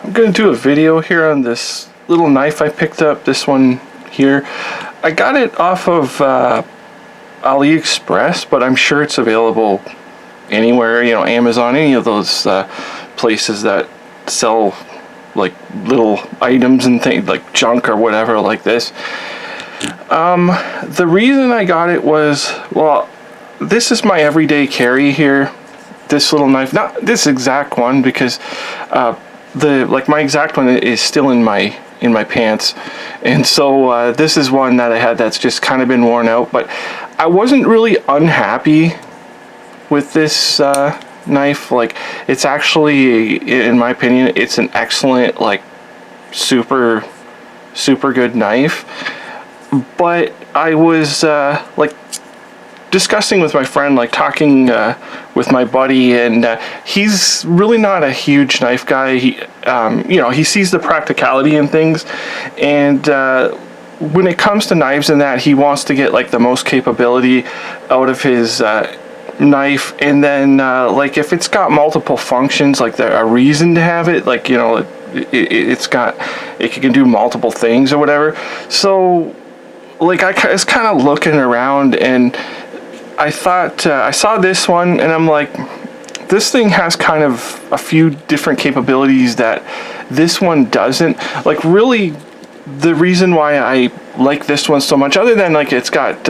I'm going to do a video here on this little knife I picked up, this one here. I got it off of Aliexpress, but I'm sure it's available anywhere, you know, Amazon, any of those places that sell like little items and things like junk or whatever like this. The reason I got it was, well, this is my everyday carry here. This little knife, not this exact one, because my exact one is still in my pants, and so this is one that I had that's just kind of been worn out. But I wasn't really unhappy with this knife. Like, it's actually, in my opinion, it's an excellent, like, super good knife. But I was like discussing with my friend, like talking with my buddy, and he's really not a huge knife guy. He you know, he sees the practicality in things, and when it comes to knives and that, he wants to get like the most capability out of his knife. And then like, if it's got multiple functions, like a reason to have it, like, you know, it can do multiple things or whatever. So like, I was kind of looking around, and I thought, I saw this one, and I'm like, this thing has kind of a few different capabilities that this one doesn't. Like, really, the reason why I like this one so much, other than like it's got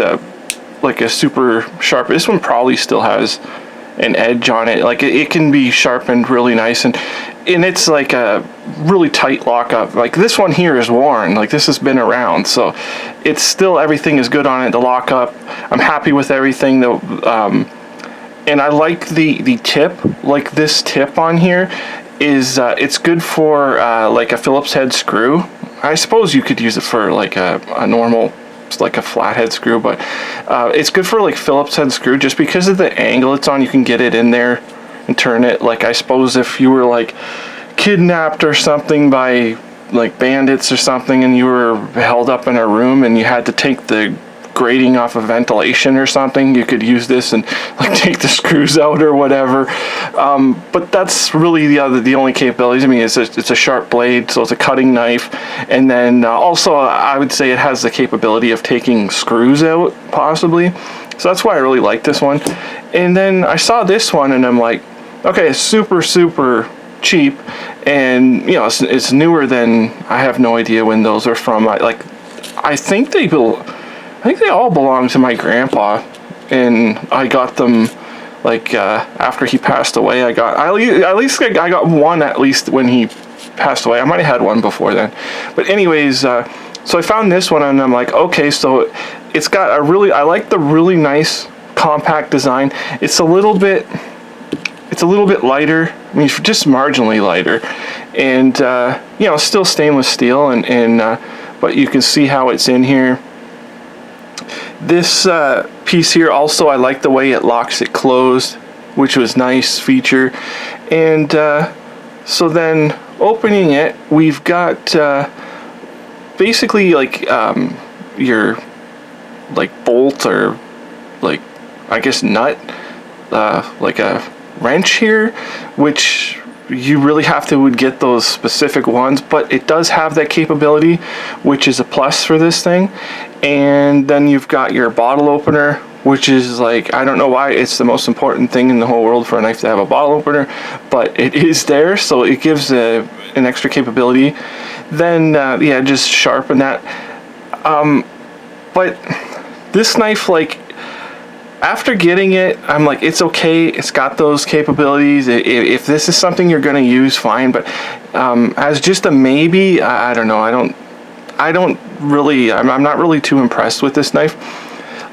like a super sharp, this one probably still has an edge on it. Like, it can be sharpened really nice, and it's like a really tight lockup. Like, this one here is worn, like this has been around, so it's still, everything is good on it. The lockup, I'm happy with everything though. And I like the tip. Like, this tip on here is it's good for like a Phillips head screw. I suppose you could use it for like a normal, like a flathead screw, but it's good for like Phillips head screw, just because of the angle it's on. You can get it in there and turn it. Like, I suppose if you were like kidnapped or something by like bandits or something, and you were held up in a room and you had to take the grating off of ventilation or something, you could use this and like take the screws out or whatever. But that's really the only capabilities. I mean, it's a sharp blade, so it's a cutting knife, and then also I would say it has the capability of taking screws out possibly. So that's why I really like this one. And then I saw this one, and I'm like, okay, it's super cheap, and you know, it's newer than, I have no idea when those are from. I think they all belong to my grandpa, and I got them like after he passed away. I got one at least when he passed away. I might have had one before then, but anyways, so I found this one, and I'm like, okay, so it's got I like the really nice compact design. It's a little bit lighter. I mean, just marginally lighter, and you know, still stainless steel, and but you can see how it's in here. This piece here also, I like the way it locks it closed, which was nice feature. And so then opening it, we've got basically like your like bolt, or like, I guess, nut, like a wrench here, which you really have to get those specific ones, but it does have that capability, which is a plus for this thing. And then you've got your bottle opener, which is like, I don't know why it's the most important thing in the whole world for a knife to have a bottle opener, but it is there, so it gives an extra capability. Then yeah, just sharpen that. But this knife, like, after getting it, I'm like, it's okay, it's got those capabilities. If this is something you're going to use, fine. But as just a maybe, I don't know. I'm not really too impressed with this knife.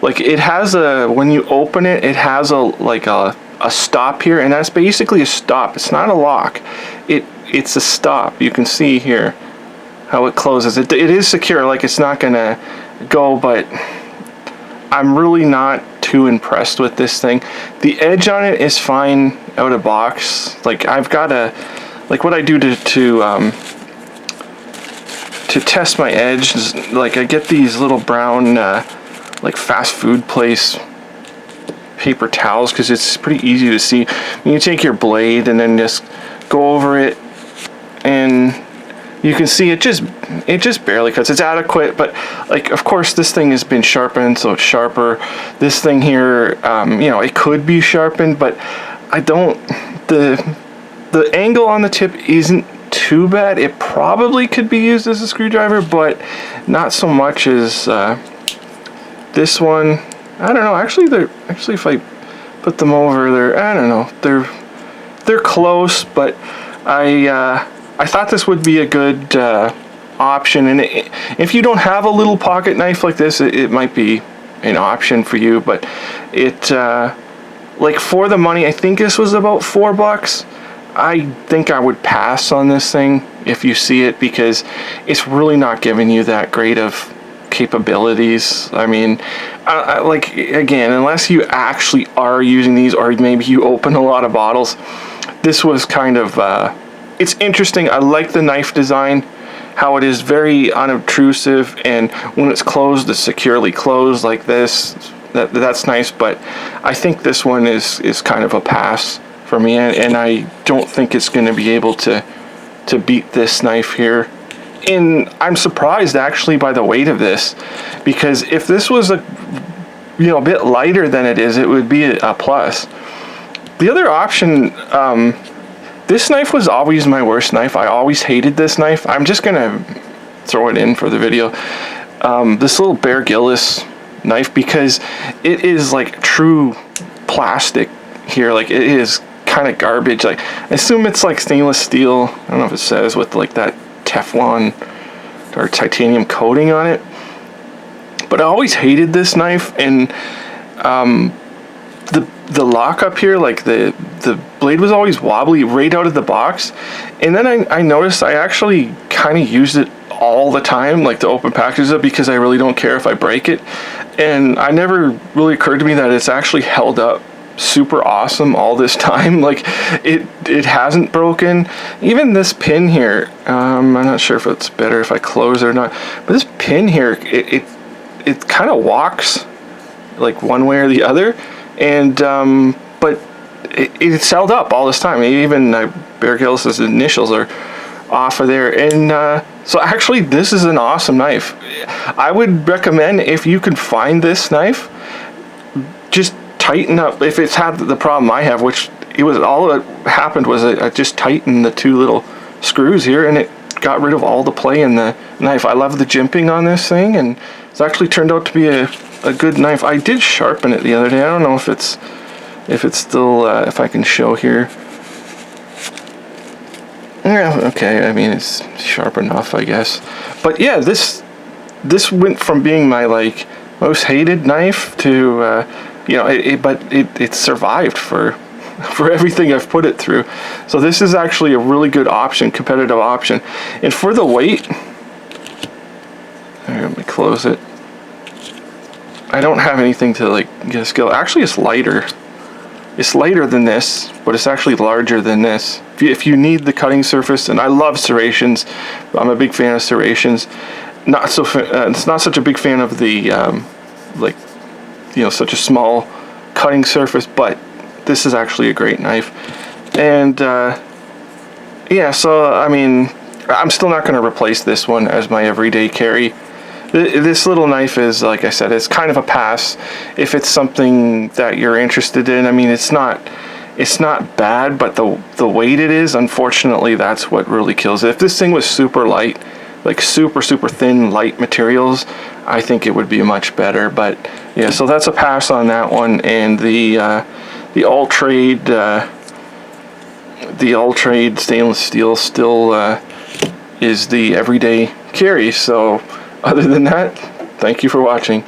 Like, it has when you open it, it has a stop here, and that's basically a stop. It's not a lock. It's a stop. You can see here how it closes. It is secure. Like, it's not gonna go, but I'm really not too impressed with this thing. The edge on it is fine out of box. Like, I've got like, what I do to test my edge is, like, I get these little brown like fast food place paper towels, because it's pretty easy to see. You take your blade and then just go over it and you can see it just barely cuts. It's adequate, but like, of course, this thing has been sharpened, so it's sharper. This thing here, you know, it could be sharpened, but I don't. The angle on the tip isn't too bad. It probably could be used as a screwdriver, but not so much as this one. I don't know. Actually, if I put them over there, I don't know. They're close, but I thought this would be a good option. And if you don't have a little pocket knife like this, it might be an option for you. But it, like, for the money, I think this was about $4. I think I would pass on this thing if you see it, because it's really not giving you that great of capabilities. I mean, like, again, unless you actually are using these, or maybe you open a lot of bottles, this was kind of, it's interesting. I like the knife design, how it is very unobtrusive, and when it's closed, it's securely closed like this. That's nice, but I think this one is kind of a pass for me, and I don't think it's going to be able to beat this knife here. And I'm surprised actually by the weight of this, because if this was a bit lighter than it is, it would be a plus. The other option, this knife was always my worst knife. I always hated this knife. I'm just gonna throw it in for the video. This little Bear Gillis knife, because it is like true plastic here. Like, it is kind of garbage. Like, I assume it's like stainless steel. I don't know if it says, with like that Teflon or titanium coating on it. But I always hated this knife, and the lock up here, like the blade was always wobbly right out of the box. And then I noticed I actually kind of used it all the time, like to open packages up, because I really don't care if I break it. And I never really occurred to me that it's actually held up super awesome all this time. Like, it hasn't broken. Even this pin here, I'm not sure if it's better if I close it or not, but this pin here, it kind of walks like one way or the other, and but it's held up all this time. Even Bear Gillis' initials are off of there. And so actually, this is an awesome knife. I would recommend, if you can find this knife, just tighten up. If it's had the problem I have, which it was, all that happened was I just tightened the two little screws here, and it got rid of all the play in the knife. I love the jimping on this thing, and it's actually turned out to be a good knife. I did sharpen it the other day. I don't know if it's still, if I can show here. Yeah, okay, I mean, it's sharp enough, I guess. But yeah, this went from being my, like, most hated knife to, but it survived for everything I've put it through. So this is actually a really good option, competitive option. And for the weight, let me close it. I don't have anything to, like, get a scale. Actually, it's lighter. It's lighter than this, but it's actually larger than this. If you need the cutting surface, and I love serrations, I'm a big fan of serrations. It's not such a big fan of the such a small cutting surface, but this is actually a great knife. And yeah, so I mean, I'm still not going to replace this one as my everyday carry. This little knife is, like I said, it's kind of a pass if it's something that you're interested in. I mean, it's not bad, but the weight it is, unfortunately, that's what really kills it. If this thing was super light, like super thin, light materials, I think it would be much better. But yeah, so that's a pass on that one. And the all trade stainless steel still is the everyday carry. So other than that, thank you for watching.